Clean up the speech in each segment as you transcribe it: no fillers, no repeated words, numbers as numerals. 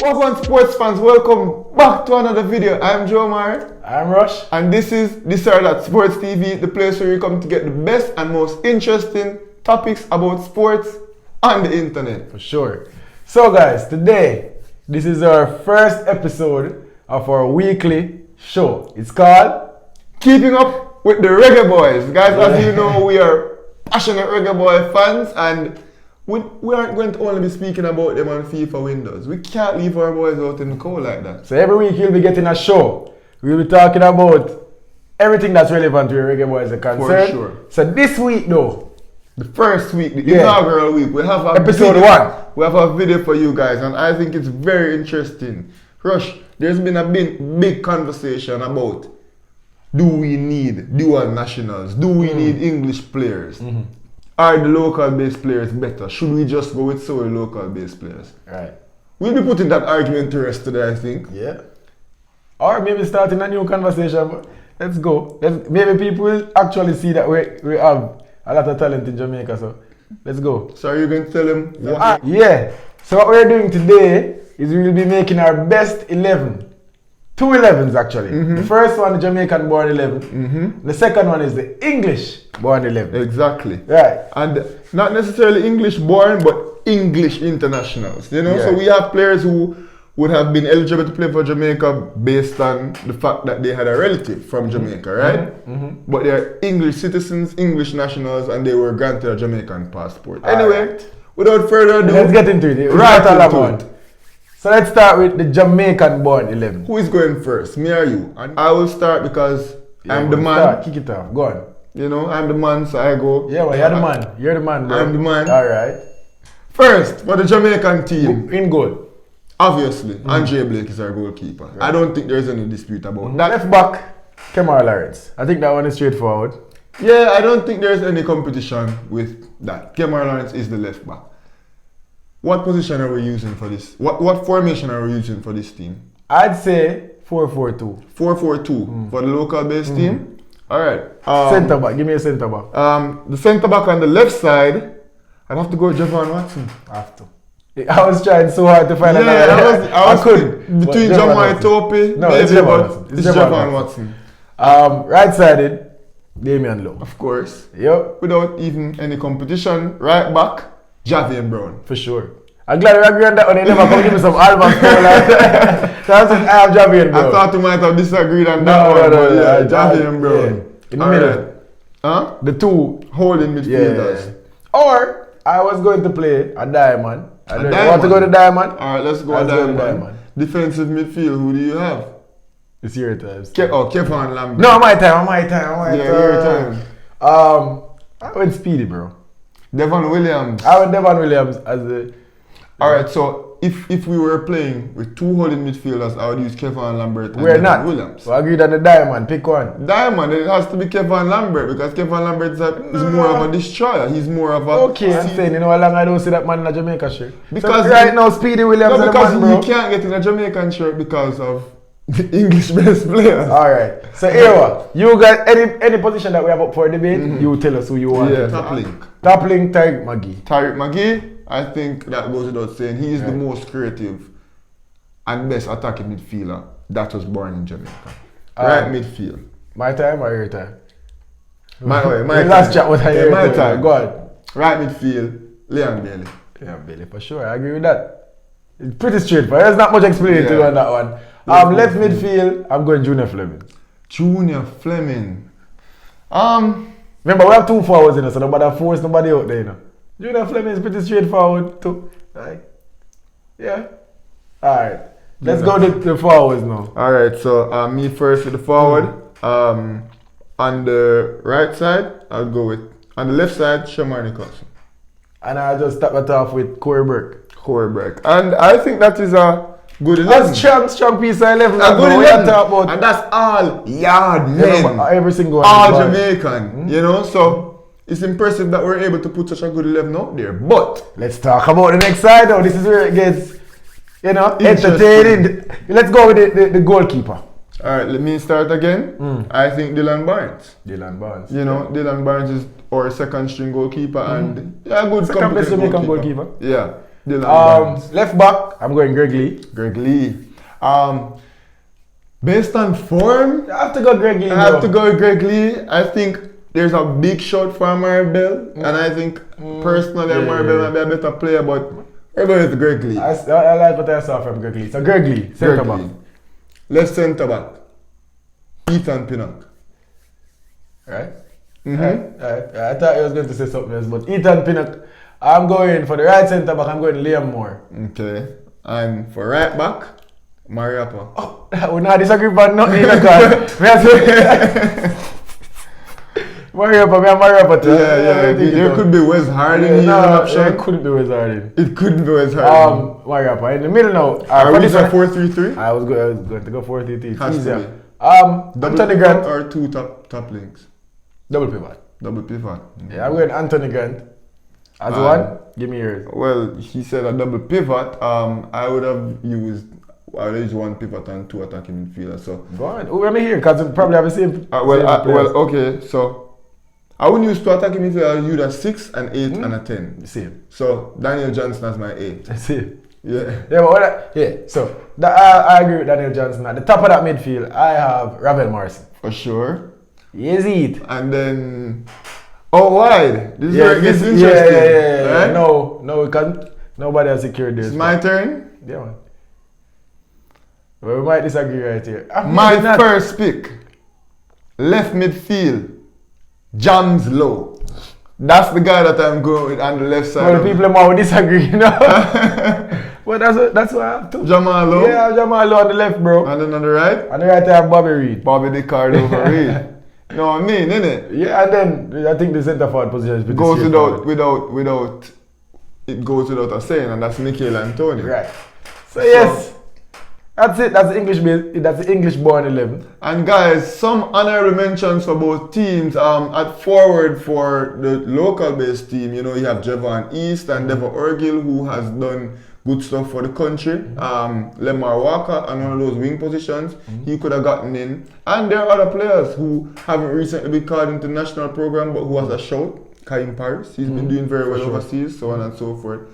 Welcome sports fans, welcome back to another video. I'm Joe Mar. I'm Rush. And this is Sports TV, the place where you come to get the best and most interesting topics about sports on the internet. For sure. So guys, today, this is our first episode of our weekly show. It's called Keeping Up with the Reggae Boys. Guys, as you know, we are passionate Reggae Boy fans, and we aren't going to only be speaking about them on FIFA windows. We can't leave our boys out in the cold like that. So every week you'll be getting a show. We'll be talking about everything that's relevant to Reggae Boys are concerned. For sure. So this week though, the first week, the inaugural week, we have a episode video, 1. We have a video for you guys, and I think it's very interesting. Rush, there's been a big conversation about, do we need dual nationals? Do we need English players? Are the local-based players better? Should we just go with solely local-based players? Right. We'll be putting that argument to rest today, I think. Yeah. Or maybe starting a new conversation. But let's go. Maybe people will actually see that we have a lot of talent in Jamaica. So let's go. So are you going to tell them? Yeah. So what we're doing today is we will be making our best 11. 2 11s actually. The first one, the Jamaican born 11. The second one is the English born 11. Exactly. Right. And not necessarily English born, but English internationals. You know, Yeah. so we have players who would have been eligible to play for Jamaica based on the fact that they had a relative from Jamaica, right? But they're English citizens, English nationals, and they were granted a Jamaican passport. Anyway, without further ado, Let's get into it. Right into it. So let's start with the Jamaican born 11. Who is going first, me or you? And I will start because I'm the man. Start. Kick it off. Go on. You know, I'm the man, so I go. Yeah, well, you're the man. You're the man, bro. I'm the man. All right. First, for the Jamaican team, In goal. obviously, Andre Blake is our goalkeeper. I don't think there's any dispute about that. Left back, Kemar Lawrence. I think that one is straightforward. Yeah, I don't think there's any competition with that. Kemar Lawrence is the left back. What position are we using for this? What formation are we using for this team? I'd say 4-4-2. 4-4-2 for the local base team. All right. Centre back. Give me a centre back. The centre back on the left side, I'd have to go with Javon Watson. I have to. I was trying so hard to find another. I couldn't. Between Jamai Tope, No, maybe, it's Javon but Watson. it's Javon Watson. Right-sided, Damian Lowe. Of course. Yep. Without even any competition. Right back, Javier Brown. For sure. I'm glad we agree on that one. They never come give me some album score like that. So I have Javier Brown. I thought we might have disagreed on that one. No, Javier Brown. Yeah. In the middle. Huh? The two holding midfielders. Yeah. Or I was going to play a diamond. I don't diamond. want to go to diamond. Alright, let's go diamond. Defensive midfield, who do you have? It's your time. Kevin Lambert. No, my time. Yeah, your time. I went Speedy, bro. Devon Williams. I went Devon Williams as the. Alright, so if we were playing with two holding midfielders, I would use Kevin Lambert and We're not. Williams. We agreed on the diamond. Pick one. Diamond, it has to be Kevin Lambert because Kevin Lambert is more of a destroyer. He's more of a. Okay, I'm saying, you know how long I don't see that man in a Jamaica shirt? Because so right now, Speedy Williams is the man, bro. You can't get in a Jamaican shirt because of the English best players. Alright, so here you got any position that we have up for debate, you tell us who you want. Yeah, top link. Top link, Tariq Magee. Tariq Magee, I think that goes without saying. He is the most creative and best attacking midfielder that was born in Jamaica. Right midfield. My time or your time? My time. Last chat was my time. Go on. Right midfield, Leon Bailey. Leon Bailey, for sure. I agree with that. It's pretty straightforward. There's not much explaining to do on that one. Left midfield, I'm going Junior Fleming. Junior Fleming. Remember, we have 2 forwards in us, so nobody force nobody out there, you know. Junior Fleming is pretty straightforward too. Right? Yeah. Alright. Let's go to the forwards now. Alright, so me first with the forward. On the right side, I'll go with, on the left side, Shamar Nicholson. And I'll just start it off with Corey Burke. And I think that is a good 11. That's strong piece of 11. A good 11. And that's all yard men. Every single one. All Jamaican. You know, so it's impressive that we're able to put such a good 11 out there. But let's talk about the next side though. This is where it gets, you know, entertaining. Let's go with the goalkeeper. Alright, let me start again. I think Dylan Barnes. Dylan Barnes. You know, Dylan Barnes is our second string goalkeeper and a good second best Jamaican goalkeeper. Yeah. Left back, I'm going Greg Lee. Greg Lee. Based on form, I have to go Greg Lee. I have to go with Greg Lee. I think there's a big shout for Maribel, and I think personally Maribel might be a better player, but I'm going with Greg Lee. I like what I saw from Greg Lee. So Greg Lee, centre back. Left centre back, Ethan Pinnock. Right? Right. I thought he was going to say something else, but Ethan Pinnock, I'm going for the right centre back, I'm going Liam Moore. Okay. And for right back, Mariappa. Oh, we not disagree about nothing in the Mariappa too. Yeah. There could be Wes Harding. It could be Wes Harding. It could be Wes Harding. Mariappa in the middle now. Are we 4-3-3? I was going to go 4-3-3. Has to be. Anthony Grant or two top links. Double pivot. Yeah, I'm going Anthony Grant. As one, give me yours. Well, he said a double pivot. I would have used one pivot and two attacking midfielders. So go on. Let me hear, because we probably have the same. Okay. So I wouldn't use two attacking midfielders. I would use a 6, an 8, and a 10. Same. So Daniel Johnson as my 8. Same. Yeah. So I agree with Daniel Johnson. At the top of that midfield, I have Ravel Morrison. For sure. Yes, it. And then wide. This is interesting. Yeah. Right? No, we can't. Nobody has secured this. It's my turn. Yeah, man. Well, we might disagree right here. My first pick, left midfield, Jams Low. That's the guy that I'm going with on the left side. Well, people might disagree, you know. But that's what I have to. Jamal Low? Yeah, Jamal Low on the left, bro. And then on the right? On the right, I have Bobby Reed. Bobby the card over Reed. You know what I mean, innit? Yeah, and then I think the centre forward position is goes without a saying, and that's Mikel Antonio. Right. So yes. That's it. That's the English born 11. And guys, some honorary mentions for both teams. At forward for the local based team, you have Javon East and Devon Orgill, who has done good stuff for the country. Lemar Walker on one of those wing positions, he could have gotten in. And there are other players who haven't recently been called into the national program, but who has a shout. Kaim Paris, he's been doing very well overseas, so on and so forth.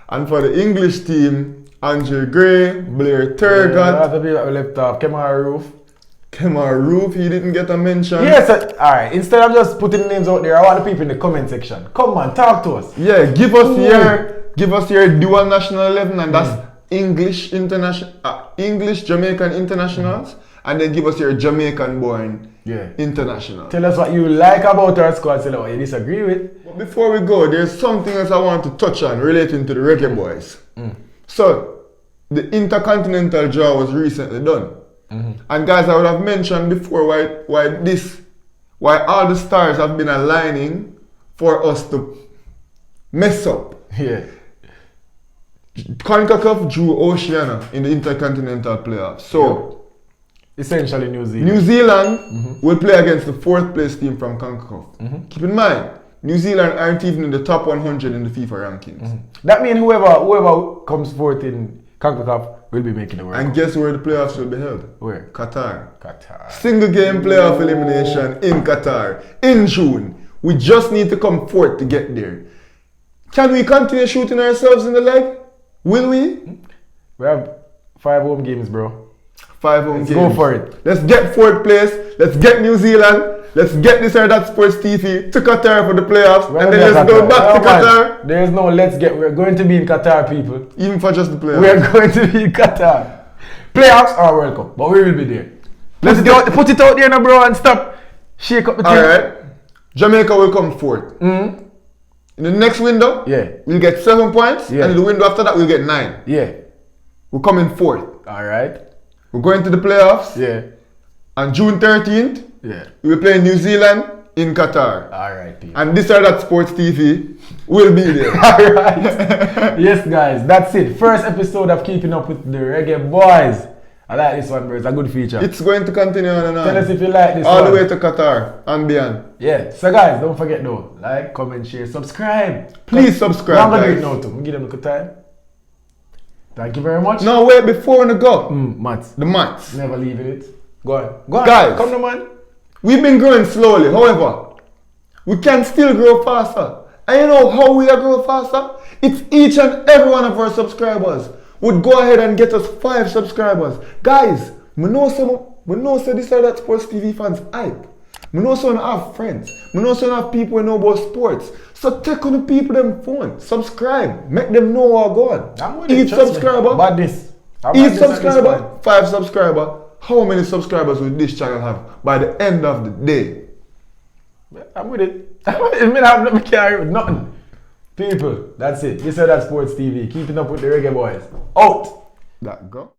And for the English team, Andre Gray, Blair Turgot. Yeah, the people that we left off. Kemar Roof, he didn't get a mention. Yes, alright. Instead of just putting names out there, I want the people in the comment section. Come on, talk to us. Yeah, give us your dual national 11, and that's English Jamaican internationals, and then give us your Jamaican born international. Tell us what you like about our squad, tell us what you disagree with. But before we go, there's something else I want to touch on relating to the Reggae Boys. So, the Intercontinental draw was recently done. And guys, I would have mentioned before why all the stars have been aligning for us to mess up. Yeah. CONCACAF drew Oceania in the Intercontinental playoffs. So, essentially New Zealand. New Zealand will play against the 4th place team from CONCACAF. Keep in mind, New Zealand aren't even in the top 100 in the FIFA rankings. That means whoever comes fourth in CONCACAF will be making the World Cup. And guess where the playoffs will be held? Where? Qatar. Qatar. Single game playoff elimination in Qatar in June. We just need to come fourth to get there. Can we continue shooting ourselves in the leg? Will we? We have 5 home games, bro. 5 home games. Go for it. Let's get 4th place. Let's get New Zealand. Let's get this or that sports TV to Qatar for the playoffs, and then let's go back to Qatar. There's no let's get. We're going to be in Qatar, people. Even for just the playoffs. We're going to be in Qatar. Playoffs or World Cup, but we will be there. Put it out there now, bro, and stop. Shake up the team. Alright. Jamaica will come 4th. In the next window, we'll get 7 points, and in the window after that, we'll get 9. Yeah. We're coming 4th. Alright. We're going to the playoffs. Yeah. On June 13th, we will play New Zealand in Qatar. Alright, people. And this or that sports TV will be there. Alright. Yes, guys, that's it. First episode of Keeping Up with the Reggae Boys. I like this one, bro. It's a good feature. It's going to continue on and on. Tell us if you like this all the way to Qatar and beyond. Yeah. So, guys, don't forget though. Like, comment, share, subscribe. Please subscribe, I'm going to do it now too. Give them a good time. Thank you very much. No, wait, before we go. Mats. The mats. Never leaving it. Go on. Go on. Guys. Come on, man. We've been growing slowly. However, we can still grow faster. And you know how we are grow faster? It's each and every one of our subscribers would go ahead and get us 5 subscribers. Guys, we know say this or that Sports TV fans hype. We know some have friends. We know some have people who know about sports. So take on the people them phone. Subscribe. Make them know what going. I'm with Each subscriber. But this. Each subscriber, 5 subscribers. How many subscribers will this channel have by the end of the day? I'm with it. I can't carry with nothing. People, that's it. This is that Sports TV. Keeping up with the reggae boys. Out. That go.